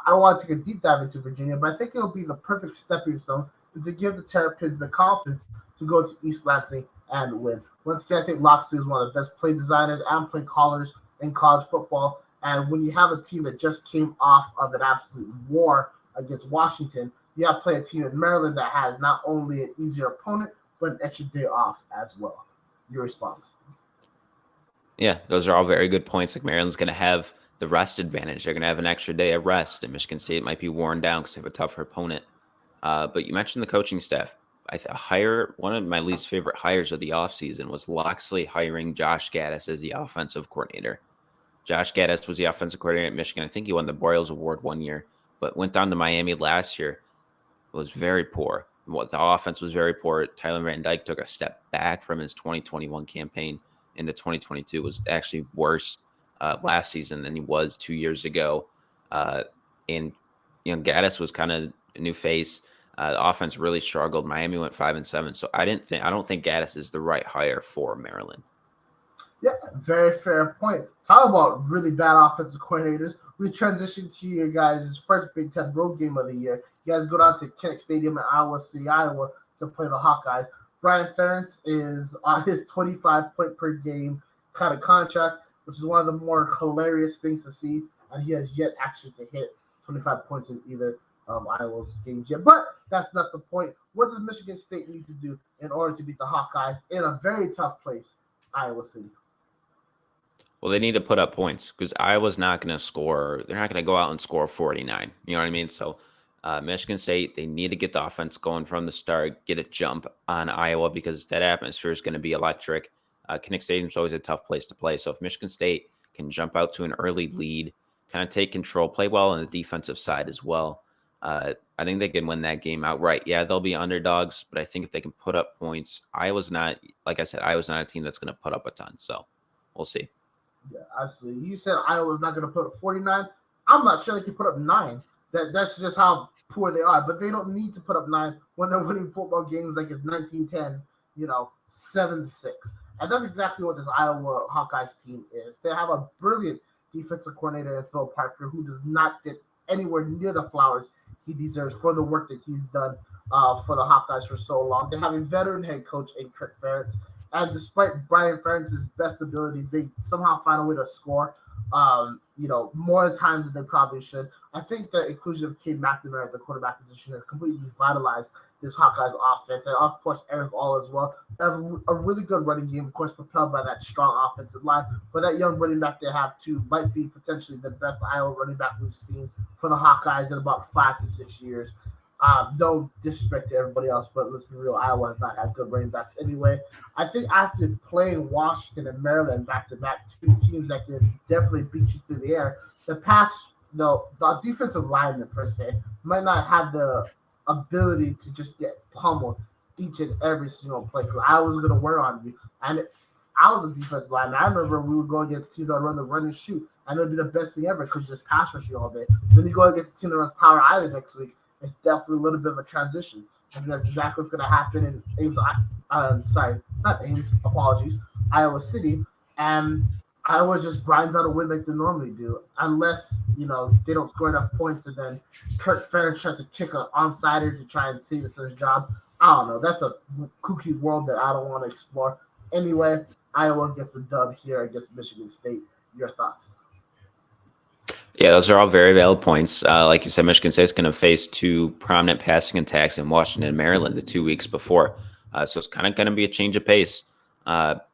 don't want to take a deep dive into Virginia, but I think it'll be the perfect stepping stone to give the Terrapins the confidence to go to East Lansing and win. Once again, I think Locksley is one of the best play designers and play callers in college football. And when you have a team that just came off of an absolute war against Washington, you have to play a team in Maryland that has not only an easier opponent, but an extra day off as well. Your response? Yeah, those are all very good points. Like Maryland's going to have the rest advantage. They're going to have an extra day of rest, and Michigan State might be worn down because they have a tougher opponent. But you mentioned the coaching staff. One of my least favorite hires of the offseason was Locksley hiring Josh Gaddis as the offensive coordinator. Josh Gaddis was the offensive coordinator at Michigan. I think he won the Boyles Award one year, but went down to Miami last year. It was very poor. The offense was very poor. Tyler Van Dyke took a step back from his 2021 campaign into 2022. It was actually worse last season than he was 2 years ago. And Gaddis was kind of a new face. The offense really struggled. Miami went 5-7. So I don't think Gaddis is the right hire for Maryland. Yeah, very fair point. Talk about really bad offensive coordinators. We transition to you guys' first Big Ten road game of the year. You guys go down to Kinnick Stadium in Iowa City, Iowa to play the Hawkeyes. Brian Ferentz is on his 25-point per game kind of contract, which is one of the more hilarious things to see. And he has yet actually to hit 25 points in either Iowa's games yet. But that's not the point. What does Michigan State need to do in order to beat the Hawkeyes in a very tough place, Iowa City? Well, they need to put up points because Iowa's not going to score. They're not going to go out and score 49. You know what I mean? So Michigan State, they need to get the offense going from the start, get a jump on Iowa because that atmosphere is going to be electric. Kinnick Stadium is always a tough place to play. So if Michigan State can jump out to an early lead, kind of take control, play well on the defensive side as well, I think they can win that game outright. Yeah, they'll be underdogs, but I think if they can put up points, Iowa's not a team that's going to put up a ton. So we'll see. Yeah, absolutely. You said Iowa's not going to put up 49. I'm not sure they can put up 9. That's just how poor they are. But they don't need to put up 9 when they're winning football games like it's 1910, 7-6. And that's exactly what this Iowa Hawkeyes team is. They have a brilliant defensive coordinator in Phil Parker who does not get anywhere near the flowers he deserves for the work that he's done for the Hawkeyes for so long. They have a veteran head coach in Kirk Ferentz. And despite Brian Ferentz's best abilities, they somehow find a way to score, more times than they probably should. I think the inclusion of Cade McNamara at the quarterback position has completely revitalized this Hawkeyes offense. And, of course, Eric All as well. They have a really good running game, of course, propelled by that strong offensive line. But that young running back they have, too, might be potentially the best Iowa running back we've seen for the Hawkeyes in about 5 to 6 years. No disrespect to everybody else, but let's be real, Iowa has not had good running backs anyway. I think after playing Washington and Maryland back-to-back, two teams that can definitely beat you through the air, the defensive linemen per se might not have the ability to just get pummeled each and every single play. Because I was going to wear on you. And I was a defensive lineman. I remember we would go against teams that run the run and shoot, and it would be the best thing ever because you just pass rush you all day. Then you go against a team that runs Power Island next week. It's definitely a little bit of a transition. And that's exactly what's going to happen in Iowa City. And Iowa just grinds out a win like they normally do, unless, they don't score enough points and then Kirk Ferentz tries to kick an onside to try and save his son's job. I don't know. That's a kooky world that I don't want to explore. Anyway, Iowa gets the dub here against Michigan State. Your thoughts? Yeah, those are all very valid points. Like you said, Michigan State's going to face two prominent passing attacks in Washington and Maryland the 2 weeks before. So it's kind of going to be a change of pace. But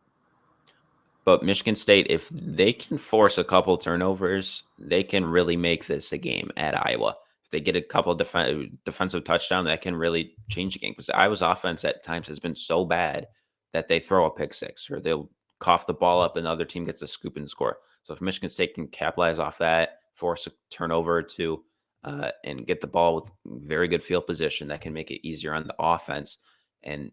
Michigan State, if they can force a couple turnovers, they can really make this a game at Iowa. If they get a couple defensive touchdowns, that can really change the game. Because Iowa's offense at times has been so bad that they throw a pick six or they'll cough the ball up and the other team gets a scoop and score. So if Michigan State can capitalize off that, force a turnover or two, and get the ball with very good field position, that can make it easier on the offense. And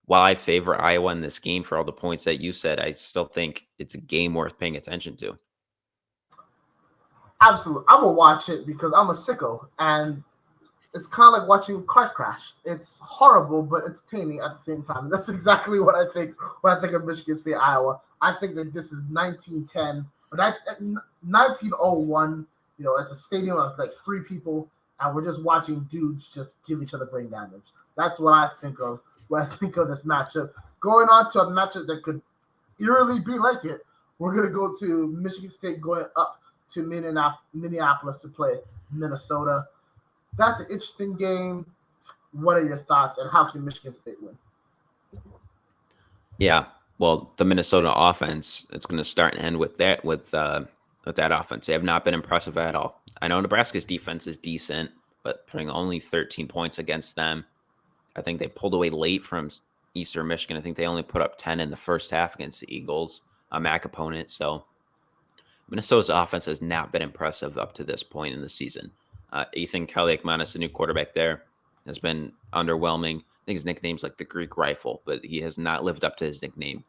while I favor Iowa in this game for all the points that you said, I still think it's a game worth paying attention to. Absolutely. I will watch it because I'm a sicko, and it's kind of like watching a car crash. It's horrible, but entertaining at the same time. That's exactly what I think when I think of Michigan State, Iowa. I think that this is 1910, or 1901. It's a stadium of like 3 people, and we're just watching dudes just give each other brain damage. That's what I think of when I think of this matchup. Going on to a matchup that could eerily be like it, we're going to go to Michigan State going up to Minneapolis to play Minnesota. That's an interesting game. What are your thoughts, and how can Michigan State win? Yeah, well, the Minnesota offense, it's going to start and end with that offense. They have not been impressive at all. I know Nebraska's defense is decent, but putting only 13 points against them. I think they pulled away late from Eastern Michigan. I think they only put up 10 in the first half against the Eagles, a MAC opponent. So Minnesota's offense has not been impressive up to this point in the season. Ethan Kaliakmanis, the new quarterback there, has been underwhelming. I think his nickname's like the Greek Rifle, but he has not lived up to his nickname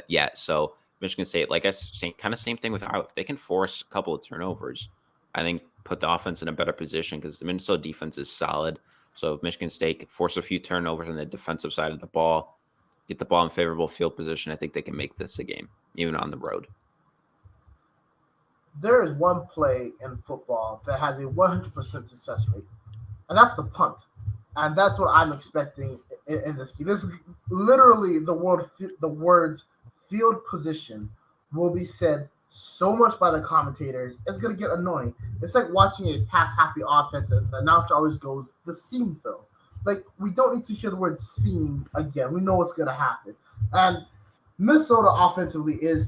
yet. So Michigan State, like I said, kind of same thing with Iowa. If they can force a couple of turnovers, I think put the offense in a better position because the Minnesota defense is solid. So if Michigan State can force a few turnovers on the defensive side of the ball, get the ball in favorable field position, I think they can make this a game, even on the road. There is one play in football that has a 100% success rate, and that's the punt. And that's what I'm expecting in this game. This is literally the words field position will be said so much by the commentators, it's going to get annoying. It's like watching a pass-happy offense, and the announcer always goes, the seam throw. Like, we don't need to hear the word seam again. We know what's going to happen. And Minnesota offensively is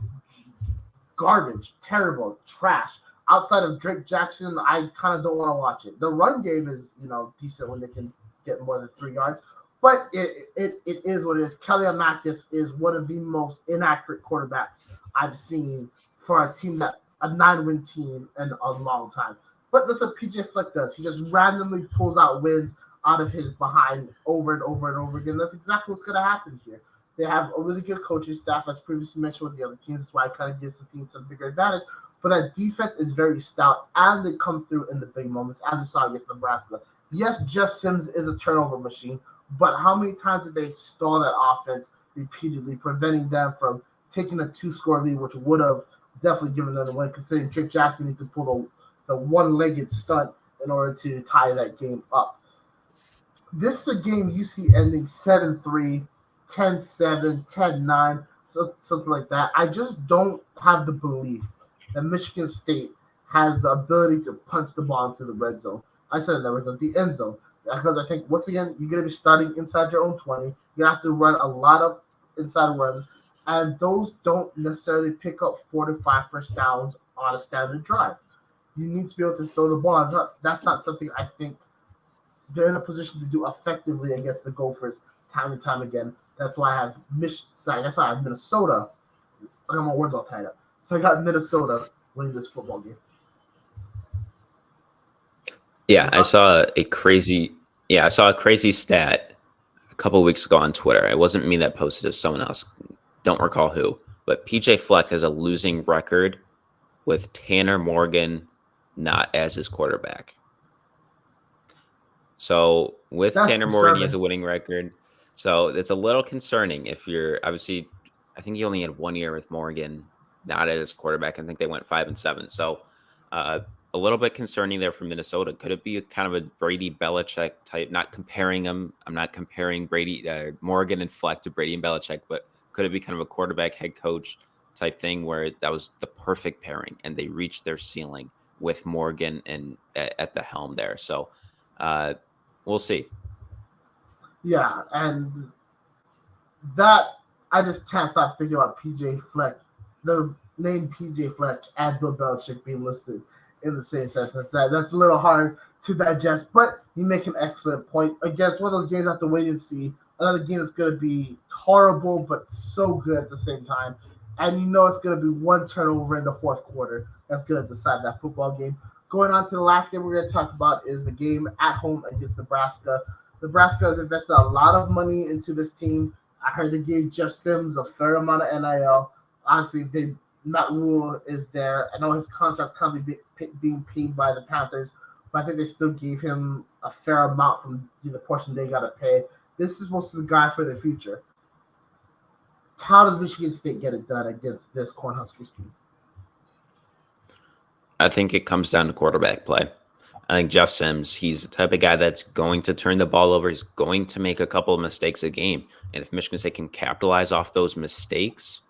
garbage, terrible, trash. Outside of Drake Jackson, I kind of don't want to watch it. The run game is, decent when they can get more than 3 yards. But it is what it is. Kaliakmanis is one of the most inaccurate quarterbacks I've seen for a 9-win team in a long time. But that's what PJ Fleck does. He just randomly pulls out wins out of his behind over and over and over again. That's exactly what's going to happen here. They have a really good coaching staff, as previously mentioned with the other teams. That's why it kind of gives the team some bigger advantage. But that defense is very stout, and they come through in the big moments, as we saw against Nebraska. Yes, Jeff Sims is a turnover machine, but how many times did they stall that offense repeatedly, preventing them from taking a 2-score lead, which would have definitely given them the win, considering Drake Jackson needed to pull the one-legged stunt in order to tie that game up. This is a game you see ending 7-3, 10-7, 10-9, something like that. I just don't have the belief that Michigan State has the ability to punch the ball into the red zone. I said in the red zone, the end zone. Because I think, once again, you're going to be starting inside your own 20. You have to run a lot of inside runs, and those don't necessarily pick up 4 to 5 first downs on a standard drive. You need to be able to throw the ball. That's not something I think they're in a position to do effectively against the Gophers time and time again. That's why I have Minnesota. I got my words all tied up. So I got Minnesota winning this football game. Yeah, I saw a crazy. Yeah, I saw a crazy stat a couple of weeks ago on Twitter. It wasn't me that posted it, it was someone else. Don't recall who, but PJ Fleck has a losing record with Tanner Morgan not as his quarterback. So with That's Tanner Morgan, he has disturbing. a winning record. So it's a little concerning if you're obviously. I think he only had 1 year with Morgan not as his quarterback. I think they went 5-7. So uh, a little bit concerning there for Minnesota. Could it be kind of a Brady Belichick type? Not comparing them. I'm not comparing Brady Morgan and Fleck to Brady and Belichick, but could it be kind of a quarterback head coach type thing where that was the perfect pairing and they reached their ceiling with Morgan and at the helm there? So. We'll see. Yeah, and that I just can't stop thinking about PJ Fleck, the name PJ Fleck and Bill Belichick being listed in the same sentence. That's a little hard to digest, but you make an excellent point. Against one of those games, I have to wait and see. Another game that's going to be horrible, but so good at the same time. And you know it's going to be one turnover in the fourth quarter that's going to decide that football game. Going on to the last game we're going to talk about is the game at home against Nebraska. Nebraska has invested a lot of money into this team. I heard they gave Jeff Sims a fair amount of NIL. Obviously, Matt Rule is there. I know his contract's currently being paid by the Panthers, but I think they still gave him a fair amount from the portion they got to pay. This is supposed to be the guy for the future. How does Michigan State get it done against this Cornhuskers team? I think it comes down to quarterback play. I think Jeff Sims, he's the type of guy that's going to turn the ball over. He's going to make a couple of mistakes a game. And if Michigan State can capitalize off those mistakes,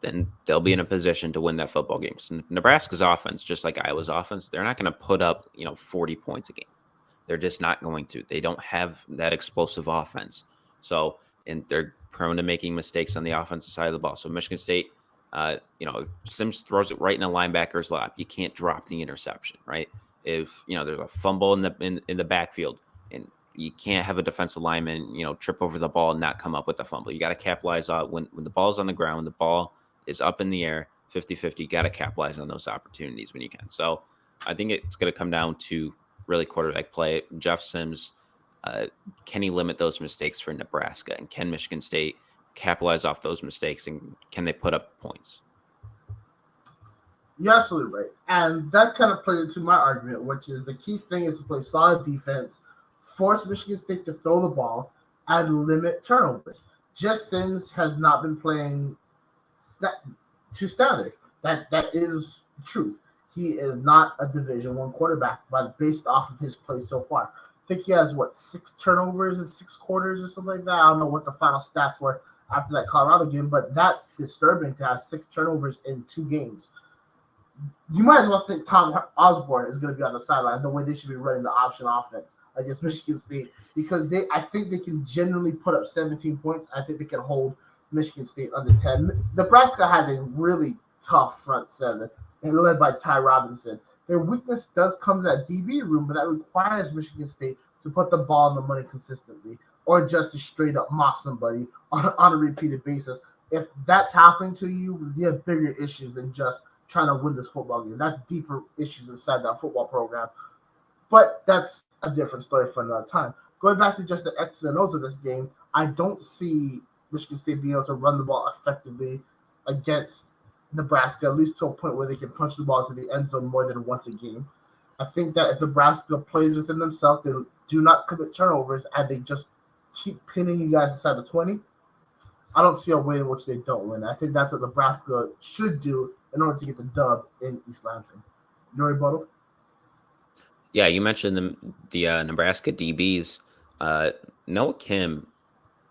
then they'll be in a position to win that football game. So Nebraska's offense, just like Iowa's offense, they're not going to put up, 40 points a game. They're just not going to. They don't have that explosive offense. So, and they're prone to making mistakes on the offensive side of the ball. So Michigan State, if Sims throws it right in a linebacker's lap, you can't drop the interception, right? If there's a fumble in the backfield, and you can't have a defensive lineman, trip over the ball and not come up with the fumble. You got to capitalize on when the ball's on the ground, when the ball is up in the air, 50-50, you got to capitalize on those opportunities when you can. So I think it's going to come down to really quarterback play. Jeff Sims, can he limit those mistakes for Nebraska? And can Michigan State capitalize off those mistakes? And can they put up points? You're absolutely right. And that kind of plays into my argument, which is the key thing is to play solid defense, force Michigan State to throw the ball, and limit turnovers. Jeff Sims has not been playing to standard. That is the truth. He is not a Division I quarterback, but based off of his play so far. I think he has 6 turnovers in 6 quarters or something like that. I don't know what the final stats were after that Colorado game, but that's disturbing to have 6 turnovers in 2 games. You might as well think Tom Osborne is going to be on the sideline the way they should be running the option offense against Michigan State, because I think they can generally put up 17 points. I think they can hold Michigan State under 10. Nebraska has a really tough front seven, and led by Ty Robinson. Their weakness does come to that DB room, but that requires Michigan State to put the ball on the money consistently, or just to straight up mock somebody on a repeated basis. If that's happening to you, you have bigger issues than just trying to win this football game. That's deeper issues inside that football program. But that's a different story for another time. Going back to just the X's and O's of this game, I don't see Michigan State being able to run the ball effectively against Nebraska, at least to a point where they can punch the ball to the end zone more than once a game. I think that if Nebraska plays within themselves, they do not commit turnovers, and they just keep pinning you guys inside the 20, I don't see a way in which they don't win. I think that's what Nebraska should do in order to get the dub in East Lansing. Your rebuttal? Yeah, you mentioned the Nebraska DBs. Noah Kim,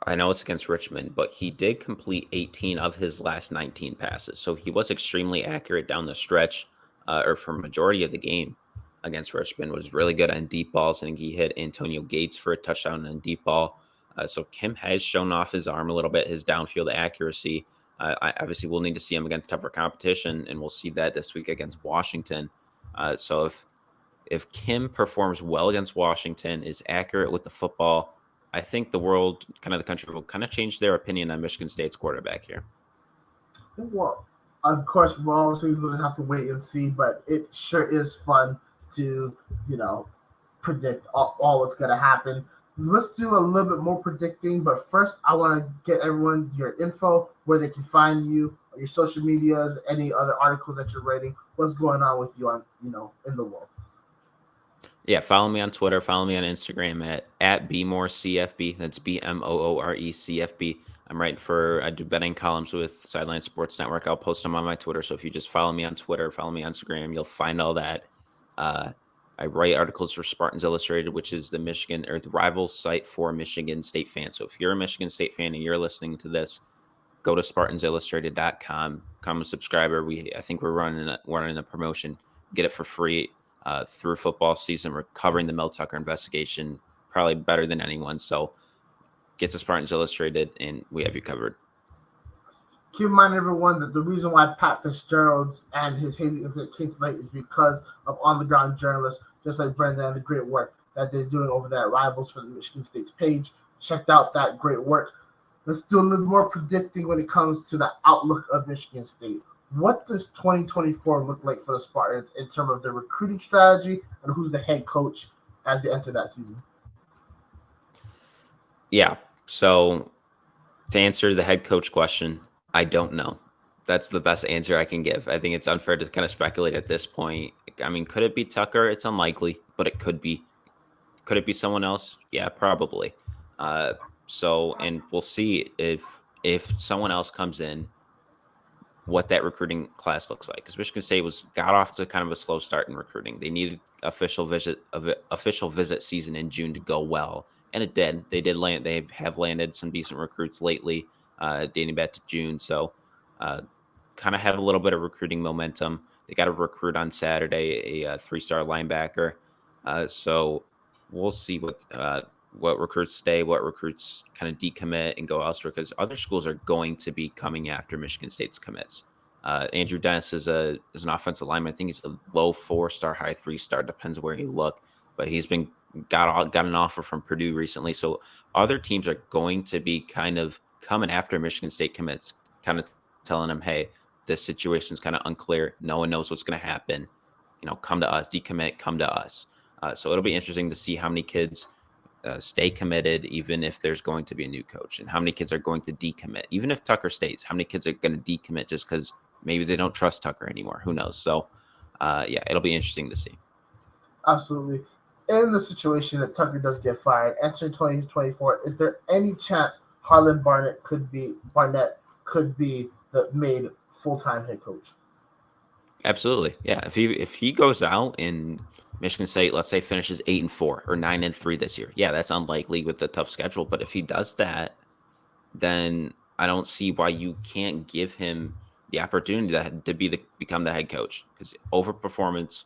I know it's against Richmond, but he did complete 18 of his last 19 passes. So he was extremely accurate down the stretch, or for majority of the game against Richmond. Was really good on deep balls. I think he hit Antonio Gates for a touchdown on deep ball. So Kim has shown off his arm a little bit, his downfield accuracy. I obviously we'll need to see him against tougher competition, and we'll see that this week against Washington. So if Kim performs well against Washington, is accurate with the football, I think the world, kind of the country, will kind of change their opinion on Michigan State's quarterback here. Well, of course, we'll also have to wait and see, but it sure is fun to, predict all what's going to happen. Let's do a little bit more predicting, but first I want to get everyone your info, where they can find you, your social medias, any other articles that you're writing, what's going on with you on, in the world. Yeah, follow me on Twitter. Follow me on Instagram at BMooreCFB. That's BMOORECFB. I do betting columns with Sideline Sports Network. I'll post them on my Twitter. So if you just follow me on Twitter, follow me on Instagram, you'll find all that. I write articles for Spartans Illustrated, which is the rival site for Michigan State fans. So if you're a Michigan State fan and you're listening to this, go to SpartansIllustrated.com. Become a subscriber. I think we're running a promotion. Get it for free through football season. We're covering the Mel Tucker investigation probably better than anyone. So get to Spartans Illustrated, and we have you covered. Keep in mind, everyone, that the reason why Pat Fitzgerald's and his Hazy Incident came tonight is because of on-the-ground journalists, just like Brenda and the great work that they're doing over there at Rivals for the Michigan State's page. Checked out that great work. Let's do a little more predicting when it comes to the outlook of Michigan State. What does 2024 look like for the Spartans in terms of their recruiting strategy and who's the head coach as they enter that season? Yeah, so to answer the head coach question, I don't know. That's the best answer I can give. I think it's unfair to kind of speculate at this point. I mean, could it be Tucker? It's unlikely, but it could be. Could it be someone else? Yeah, probably. And we'll see if someone else comes in, what that recruiting class looks like. Because Michigan State got off to kind of a slow start in recruiting. They needed official visit season in June to go well, and it did. They did land. They have landed some decent recruits lately, dating back to June. So, kind of have a little bit of recruiting momentum. They got a recruit on Saturday, a 3-star linebacker. So we'll see what recruits stay, what recruits kind of decommit and go elsewhere, because other schools are going to be coming after Michigan State's commits. Andrew Dennis is an offensive lineman. I think he's a low 4-star, high 3-star, depends where you look, but he's got an offer from Purdue recently. So other teams are going to be kind of coming after Michigan State commits, kind of telling them, hey, this situation is kind of unclear. No one knows what's going to happen. Come to us, decommit, come to us. So it'll be interesting to see how many kids stay committed, even if there's going to be a new coach, and how many kids are going to decommit. Even if Tucker stays, how many kids are going to decommit just because maybe they don't trust Tucker anymore? Who knows? So, it'll be interesting to see. Absolutely. In the situation that Tucker does get fired, entering 2024, is there any chance Harlan Barnett could be the made full-time head coach? Absolutely. Yeah. If he goes out and Michigan State, let's say, finishes 8-4 or 9-3 this year, yeah, that's unlikely with the tough schedule. But if he does that, then I don't see why you can't give him the opportunity to become the head coach, because overperformance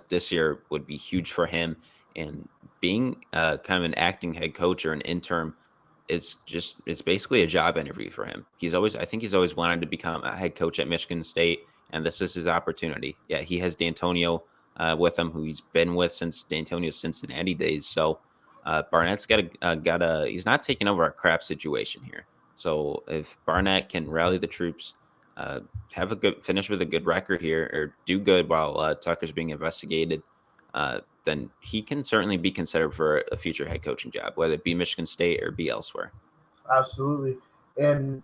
this year would be huge for him. And being kind of an acting head coach or an interim, it's basically a job interview for him. I think he's always wanted to become a head coach at Michigan State, and this is his opportunity. Yeah, he has D'Antonio with him, who he's been with since D'Antonio's Cincinnati days. So Barnett's he's not taking over a crap situation here. So if Barnett can rally the troops, finish with a good record here, or do good while Tucker's being investigated, then he can certainly be considered for a future head coaching job, whether it be Michigan State or be elsewhere. Absolutely. And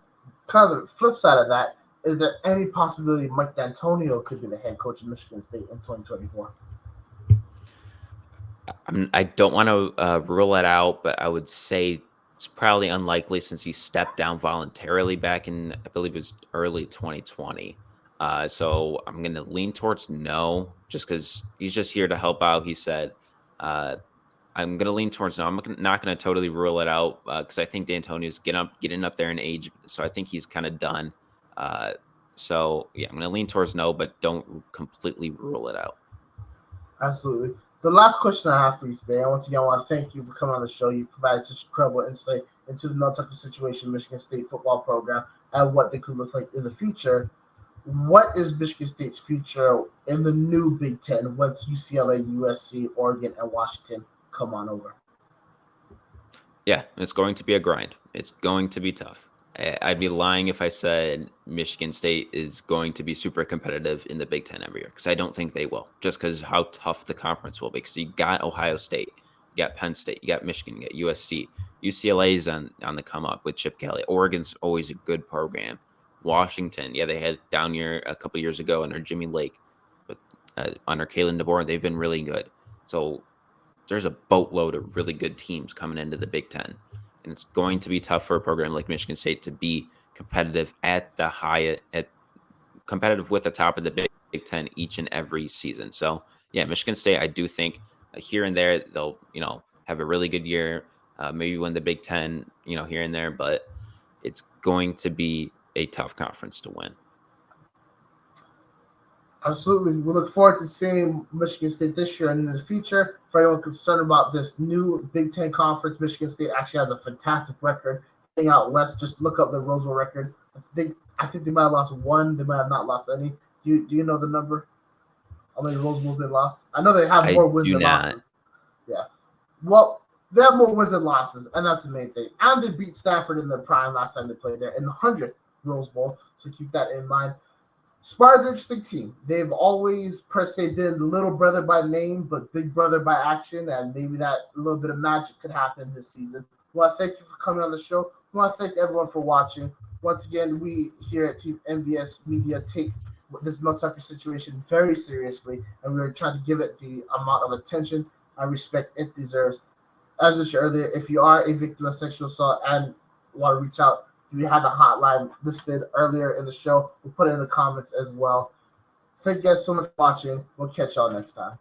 kind of the flip side of that, is there any possibility Mike D'Antonio could be the head coach of Michigan State in 2024? I don't want to rule it out, but I would say it's probably unlikely, since he stepped down voluntarily back in, I believe it was early 2020. So I'm going to lean towards no, just because he's just here to help out, he said. I'm going to lean towards no. I'm not going to totally rule it out, because I think D'Antonio's getting up there in age, so I think he's kind of done. So yeah, I'm going to lean towards no, but don't completely rule it out. Absolutely. The last question I have for you today, once again, I want to thank you for coming on the show. You provided such incredible insight into the Mel Tucker situation, Michigan State football program, and what they could look like in the future. What is Michigan State's future in the new Big Ten once UCLA, USC, Oregon, and Washington come on over? Yeah, it's going to be a grind. It's going to be tough. I'd be lying if I said Michigan State is going to be super competitive in the Big Ten every year, because I don't think they will, just because how tough the conference will be. Because you got Ohio State, you got Penn State, you got Michigan, you got USC, UCLA is on the come up with Chip Kelly. Oregon's always a good program. Washington, yeah, they had down year a couple years ago under Jimmy Lake, but under Kalen DeBoer, they've been really good. So there's a boatload of really good teams coming into the Big Ten. And it's going to be tough for a program like Michigan State to be competitive competitive with the top of the Big Ten each and every season. So yeah, Michigan State, I do think here and there they'll have a really good year, maybe win the Big Ten, here and there, but it's going to be a tough conference to win. Absolutely. We look forward to seeing Michigan State this year and in the future. For anyone concerned about this new Big Ten conference, Michigan State actually has a fantastic record. Heading out west, just look up the Rose Bowl record. I think they might have lost one. They might have not lost any. Do you know the number? How many Rose Bowls they lost? I know they have more wins than losses. Yeah. Well, they have more wins than losses, and that's the main thing. And they beat Stanford in their prime last time they played there in the 100th Rose Bowl, so keep that in mind. Sparta's an interesting team. They've always, per se, been little brother by name, but big brother by action, and maybe that little bit of magic could happen this season. I want to thank you for coming on the show. I want to thank everyone for watching. Once again, we here at Team MVS Media take this Mel Tucker situation very seriously, and we're trying to give it the amount of attention and respect it deserves. As mentioned earlier, if you are a victim of sexual assault and want to reach out, we had the hotline listed earlier in the show. We'll put it in the comments as well. Thank you guys so much for watching. We'll catch y'all next time.